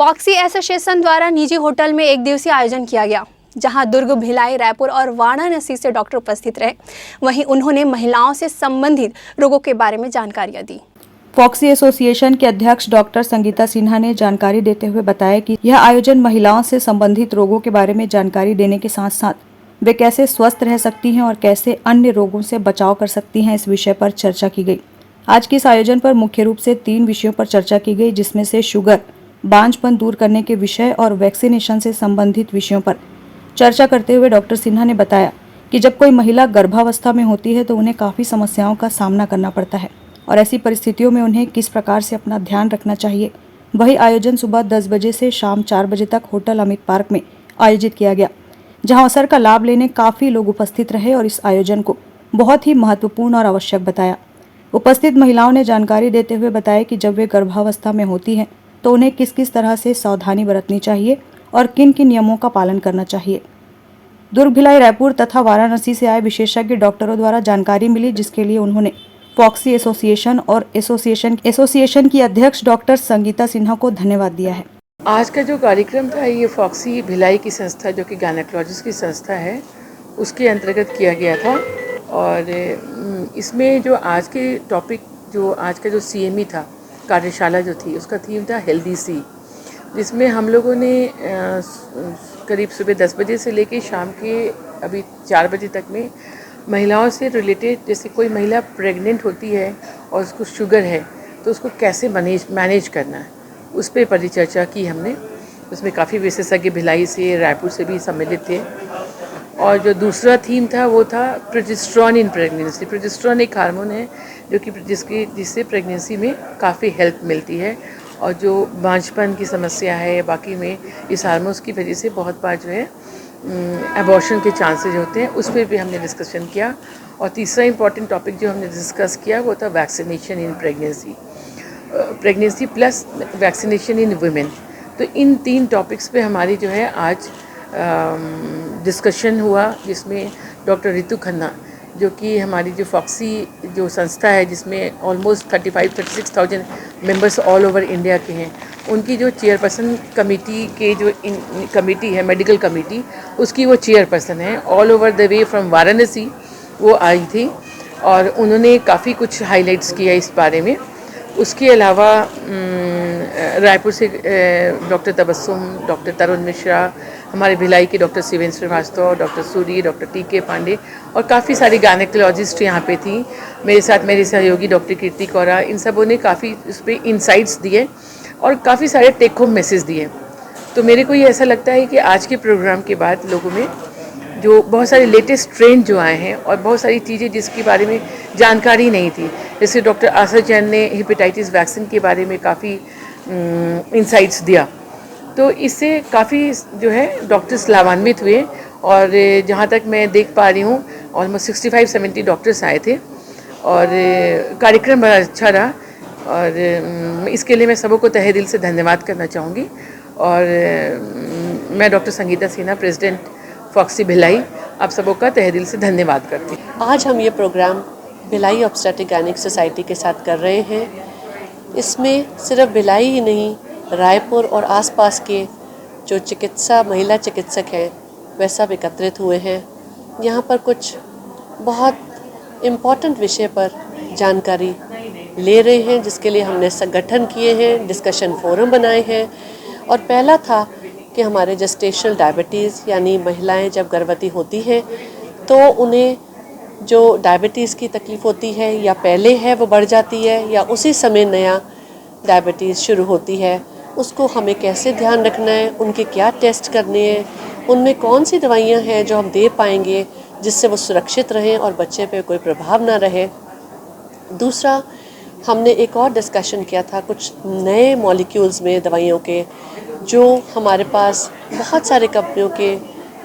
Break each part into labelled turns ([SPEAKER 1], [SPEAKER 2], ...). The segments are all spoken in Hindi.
[SPEAKER 1] फॉक्सी एसोसिएशन द्वारा निजी होटल में एक दिवसीय आयोजन किया गया, जहां दुर्ग, भिलाई, रायपुर और वाराणसी से डॉक्टर उपस्थित रहे। वहीं उन्होंने महिलाओं से संबंधित रोगों के बारे में जानकारियां दी।
[SPEAKER 2] फॉक्सी एसोसिएशन के अध्यक्ष डॉक्टर संगीता सिन्हा ने जानकारी देते हुए बताया कि यह आयोजन महिलाओं से संबंधित रोगों के बारे में जानकारी देने के साथ साथ वे कैसे स्वस्थ रह सकती हैं और कैसे अन्य रोगों से बचाव कर सकती हैं, इस विषय पर चर्चा की गई। आज के इस आयोजन पर मुख्य रूप से 3 विषयों पर चर्चा की गई, जिसमें से शुगर, बांझपन दूर करने के विषय और वैक्सीनेशन से संबंधित विषयों पर चर्चा करते हुए डॉक्टर सिन्हा ने बताया कि जब कोई महिला गर्भावस्था में होती है तो उन्हें काफ़ी समस्याओं का सामना करना पड़ता है और ऐसी परिस्थितियों में उन्हें किस प्रकार से अपना ध्यान रखना चाहिए। वही आयोजन सुबह 10 बजे से शाम 4 बजे तक होटल अमित पार्क में आयोजित किया गया, जहां अवसर का लाभ लेने काफ़ी लोग उपस्थित रहे और इस आयोजन को बहुत ही महत्वपूर्ण और आवश्यक बताया। उपस्थित महिलाओं ने जानकारी देते हुए बताया कि जब वे गर्भावस्था में होती हैं तो उन्हें किस किस तरह से सावधानी बरतनी चाहिए और किन किन नियमों का पालन करना चाहिए। दुर्ग, भिलाई, रायपुर तथा वाराणसी से आए विशेषज्ञ डॉक्टरों द्वारा जानकारी मिली, जिसके लिए उन्होंने फॉक्सी एसोसिएशन और एसोसिएशन की अध्यक्ष डॉक्टर संगीता सिन्हा को धन्यवाद दिया है।
[SPEAKER 3] आज का जो कार्यक्रम था ये फॉक्सी भिलाई की संस्था, जो कि गायनेकोलॉजिस्ट की संस्था है, उसके अंतर्गत किया गया था। और इसमें जो आज के टॉपिक, जो आज का जो CME था, कार्यशाला जो थी, उसका थीम था हेल्दी सी, जिसमें हम लोगों ने करीब सुबह 10 बजे से लेके शाम के अभी 4 बजे तक में महिलाओं से रिलेटेड, जैसे कोई महिला प्रेग्नेंट होती है और उसको शुगर है तो उसको कैसे मैनेज करना है, उस पर परिचर्चा की हमने। उसमें काफ़ी विशेषज्ञ भिलाई से, रायपुर से भी सम्मिलित थे। और जो दूसरा थीम था वो था प्रोजेस्टेरॉन इन प्रेगनेंसी। प्रोजेस्टेरॉन एक हार्मोन है जो कि जिससे प्रेगनेंसी में काफ़ी हेल्प मिलती है, और जो बांझपन की समस्या है, बाकी में इस हार्मोन्स की वजह से बहुत बार जो है एबॉर्शन के चांसेस होते हैं, उस पर भी हमने डिस्कशन किया। और तीसरा इम्पॉर्टेंट टॉपिक जो हमने डिस्कस किया वो था vaccination in pregnancy plus vaccination in women. तो इन 3 टॉपिक्स पे हमारी जो है आज डिस्कशन हुआ, जिसमें डॉक्टर रितु खन्ना, जो कि हमारी जो फॉक्सी जो संस्था है, जिसमें almost 35-36,000 members all over India के हैं, उनकी जो चेयरपर्सन कमेटी के जो कमेटी है, मेडिकल कमेटी, उसकी वो चेयरपर्सन है। All over the way from Varanasi वो आई थी और उन्होंने काफ़ी कुछ हाइलाइट्स किया इस बारे में। उसके अलावा रायपुर से डॉक्टर तबस्सुम, डॉक्टर तरुण मिश्रा, हमारे भिलाई के doctor Shivendra Srivastava, doctor Suri, doctor TK Pandey और काफ़ी सारी गायनेकोलॉजिस्ट यहाँ पे थी। मेरे साथ मेरे सहयोगी डॉक्टर कीर्ति कौरा, इन सबों ने काफ़ी उस पर इंसाइट्स दिए और काफ़ी सारे टेक होम मैसेज दिए। तो मेरे को ये ऐसा लगता है कि आज के प्रोग्राम के बाद लोगों में जो बहुत सारे लेटेस्ट ट्रेंड जो आए हैं और बहुत सारी चीज़ें जिसके बारे में जानकारी नहीं थी, जैसे डॉक्टर आशा जैन ने हेपेटाइटिस वैक्सीन के बारे में काफ़ी इंसाइट्स दिया, तो इससे काफ़ी जो है डॉक्टर्स लाभान्वित हुए। और जहाँ तक मैं देख पा रही हूँ ऑलमोस्ट 65-70 डॉक्टर्स आए थे और कार्यक्रम बड़ा अच्छा रहा। और इसके लिए मैं सबों को तहे दिल से धन्यवाद करना चाहूँगी। और मैं डॉक्टर संगीता सिन्हा, प्रेसिडेंट फॉक्सी भिलाई, आप सबों का तहे दिल से धन्यवाद करती हूँ।
[SPEAKER 4] आज हम ये programme Bhilai obstetric gynaec society के साथ कर रहे हैं। इसमें सिर्फ भिलाई ही नहीं, रायपुर और आसपास के जो महिला चिकित्सक हैं वह सब एकत्रित हुए हैं। यहाँ पर कुछ बहुत इम्पॉर्टेंट विषय पर जानकारी ले रहे हैं, जिसके लिए हमने संगठन किए हैं, डिस्कशन फोरम बनाए हैं। और पहला था कि हमारे जेस्टेशनल डायबिटीज़, यानी महिलाएं जब गर्भवती होती हैं तो उन्हें जो डायबिटीज़ की तकलीफ़ होती है या पहले है वो बढ़ जाती है या उसी समय नया डायबिटीज़ शुरू होती है, उसको हमें कैसे ध्यान रखना है, उनके क्या टेस्ट करने हैं, उनमें कौन सी दवाइयाँ हैं जो हम दे पाएंगे जिससे वो सुरक्षित रहें और बच्चे पे कोई प्रभाव ना रहे। दूसरा, हमने एक और डिस्कशन किया था कुछ नए मॉलिक्यूल्स में, दवाइयों के, जो हमारे पास बहुत सारे कंपनियों के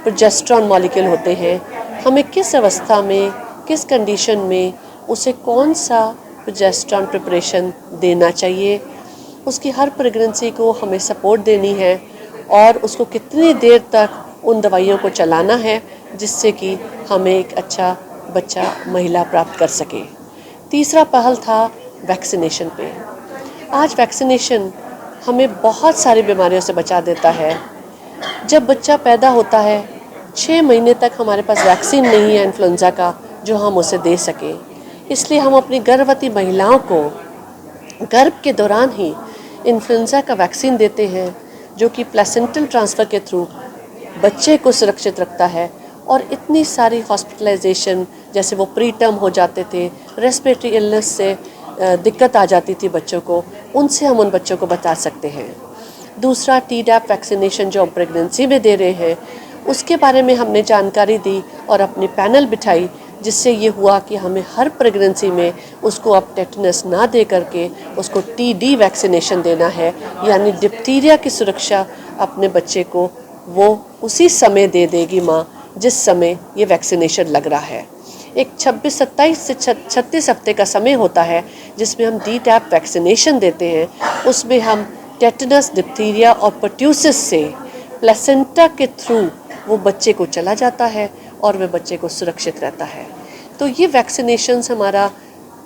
[SPEAKER 4] प्रोजेस्टेरॉन मॉलिक्यूल होते हैं, हमें किस अवस्था में, किस कंडीशन में उसे कौन सा प्रोजेस्टेरॉन प्रिपरेशन देना चाहिए, उसकी हर प्रेगनेंसी को हमें सपोर्ट देनी है और उसको कितनी देर तक उन दवाइयों को चलाना है जिससे कि हमें एक अच्छा बच्चा, महिला प्राप्त कर सके। तीसरा पहल था वैक्सीनेशन पे। आज वैक्सीनेशन हमें बहुत सारी बीमारियों से बचा देता है। जब बच्चा पैदा होता है 6 महीने तक हमारे पास वैक्सीन नहीं है इन्फ्लुएंजा का जो हम उसे दे सकें, इसलिए हम अपनी गर्भवती महिलाओं को गर्भ के दौरान ही इन्फ्लुएंजा का वैक्सीन देते हैं, जो कि प्लेसेंटल ट्रांसफ़र के थ्रू बच्चे को सुरक्षित रखता है। और इतनी सारी हॉस्पिटलाइजेशन जैसे वो प्री टर्म हो जाते थे, रेस्पिरेटरी इलनेस से दिक्कत आ जाती थी बच्चों को, उनसे हम उन बच्चों को बचा सकते हैं। दूसरा टीडैप वैक्सीनेशन जो हम प्रेगनेंसी में दे रहे हैं, उसके बारे में हमने जानकारी दी और अपनी पैनल बिठाई, जिससे ये हुआ कि हमें हर प्रेगनेंसी में उसको अब टेटनस ना दे करके उसको टीडी वैक्सीनेशन देना है, यानी डिप्थीरिया की सुरक्षा अपने बच्चे को वो उसी समय दे देगी माँ जिस समय ये वैक्सीनेशन लग रहा है। एक 26-27 से 36 हफ्ते का समय होता है जिसमें हम डी-टैप वैक्सीनेशन देते हैं। उसमें हम टेटनस, डिप्थीरिया और पर्ट्यूसिस से प्लेसेंटा के थ्रू वो बच्चे को चला जाता है और वह बच्चे को सुरक्षित रहता है। तो ये वैक्सीनेशंस हमारा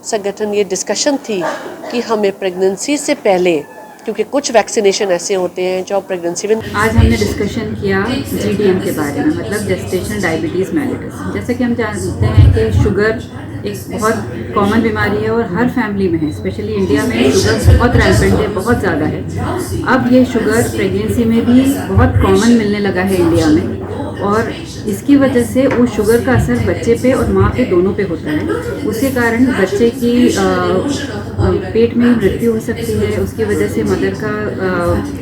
[SPEAKER 4] संगठन ये डिस्कशन थी कि हमें प्रेगनेंसी से पहले, क्योंकि कुछ वैक्सीनेशन ऐसे होते हैं जो प्रेगनेंसी में।
[SPEAKER 5] आज हमने डिस्कशन किया जीडीएम के बारे में, मतलब जेस्टेशनल डायबिटीज़ मेलिटस। जैसे कि हम जानते हैं कि शुगर एक बहुत कॉमन बीमारी है और हर फैमिली में है, स्पेशली इंडिया में शुगर बहुत रैम्पेंट है, बहुत ज़्यादा है। अब ये शुगर प्रेगनेंसी में भी बहुत कॉमन मिलने लगा है इंडिया में, और इसकी वजह से वो शुगर का असर बच्चे पे और माँ पे दोनों पे होता है। उसके कारण बच्चे की पेट में मृत्यु हो सकती है। उसकी वजह से मदर का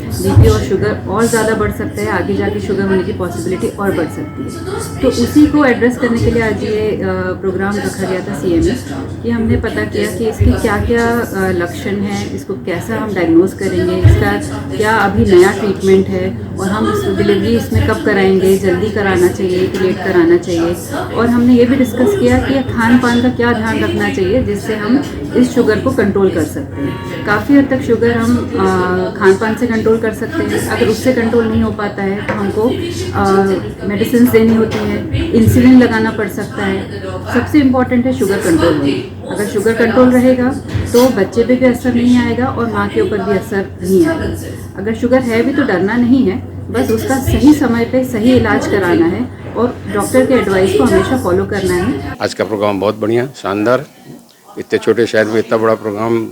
[SPEAKER 5] बीपी और शुगर और ज़्यादा बढ़ सकता है, आगे जाके शुगर होने की पॉसिबिलिटी और बढ़ सकती है। तो उसी को एड्रेस करने के लिए आज ये प्रोग्राम रखा गया था CME, कि हमने पता किया कि इसके क्या क्या लक्षण हैं, इसको कैसा हम डायग्नोज करेंगे, इसका क्या अभी नया ट्रीटमेंट है, और हम इस डिलीवरी इसमें कब कराएंगे, जल्दी कराना चाहिए कि लेट कराना चाहिए। और हमने ये भी डिस्कस किया कि खान पान का क्या ध्यान रखना चाहिए जिससे हम इस शुगर को कंट्रोल कर सकते हैं। काफ़ी हद तक शुगर हम खान पान से कंट्रोल कर सकते हैं। अगर उससे कंट्रोल नहीं हो पाता है तो हमको मेडिसिन देनी होती है, इंसुलिन लगाना पड़ सकता है। सबसे इम्पॉर्टेंट है शुगर कंट्रोल होना। अगर शुगर कंट्रोल रहेगा तो बच्चे पे भी असर नहीं आएगा और माँ के ऊपर भी असर नहीं आएगा। अगर शुगर है भी तो डरना नहीं है, बस उसका सही समय पे सही इलाज कराना है और डॉक्टर के एडवाइस को हमेशा फॉलो करना है।
[SPEAKER 6] आज का प्रोग्राम बहुत बढ़िया, शानदार। इतने छोटे शहर में इतना बड़ा प्रोग्राम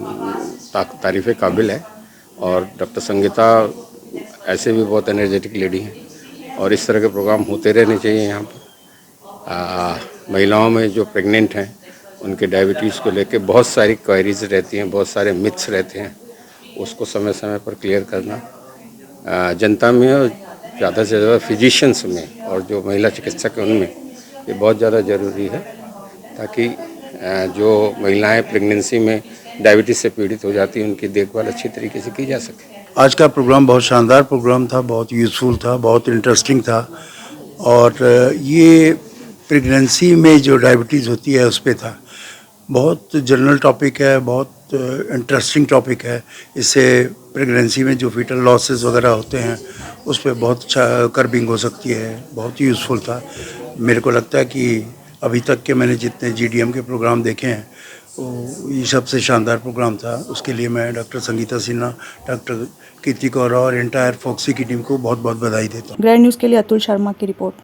[SPEAKER 6] तारीफ़ काबिल है। और डॉक्टर संगीता ऐसे भी बहुत एनर्जेटिक लेडी हैं और इस तरह के प्रोग्राम होते रहने चाहिए यहाँ पर। महिलाओं में जो प्रेग्नेंट हैं उनके डायबिटीज़ को लेकर बहुत सारी क्वेरीज रहती हैं, बहुत सारे मिथ्स रहते हैं, उसको समय समय पर क्लियर करना जनता में और ज़्यादा से ज़्यादा फिजिशियंस में और जो महिला चिकित्सक हैं उनमें ये बहुत ज़्यादा ज़रूरी है, ताकि जो महिलाएं प्रेगनेंसी में डायबिटीज़ से पीड़ित हो जाती हैं उनकी देखभाल अच्छी तरीके से की जा सके।
[SPEAKER 7] आज का प्रोग्राम बहुत शानदार प्रोग्राम था, बहुत यूज़फुल था, बहुत इंटरेस्टिंग था। और ये प्रेगनेंसी में जो डायबिटीज़ होती है उस पर था। बहुत जनरल टॉपिक है, बहुत इंटरेस्टिंग टॉपिक है। इससे प्रेगनेंसी में जो फीटल लॉसेस वगैरह होते हैं उस पर बहुत अच्छा कर्बिंग हो सकती है। बहुत यूज़फुल था। मेरे को लगता है कि अभी तक के मैंने जितने GDM के प्रोग्राम देखे हैं वो ये सबसे शानदार प्रोग्राम था। उसके लिए मैं डॉक्टर संगीता सिन्हा, डॉक्टर कीर्ति कौर और एंटायर फॉक्सी की टीम को बहुत बहुत बधाई देता हूँ।
[SPEAKER 2] ग्रैंड न्यूज़ के लिए अतुल शर्मा की रिपोर्ट।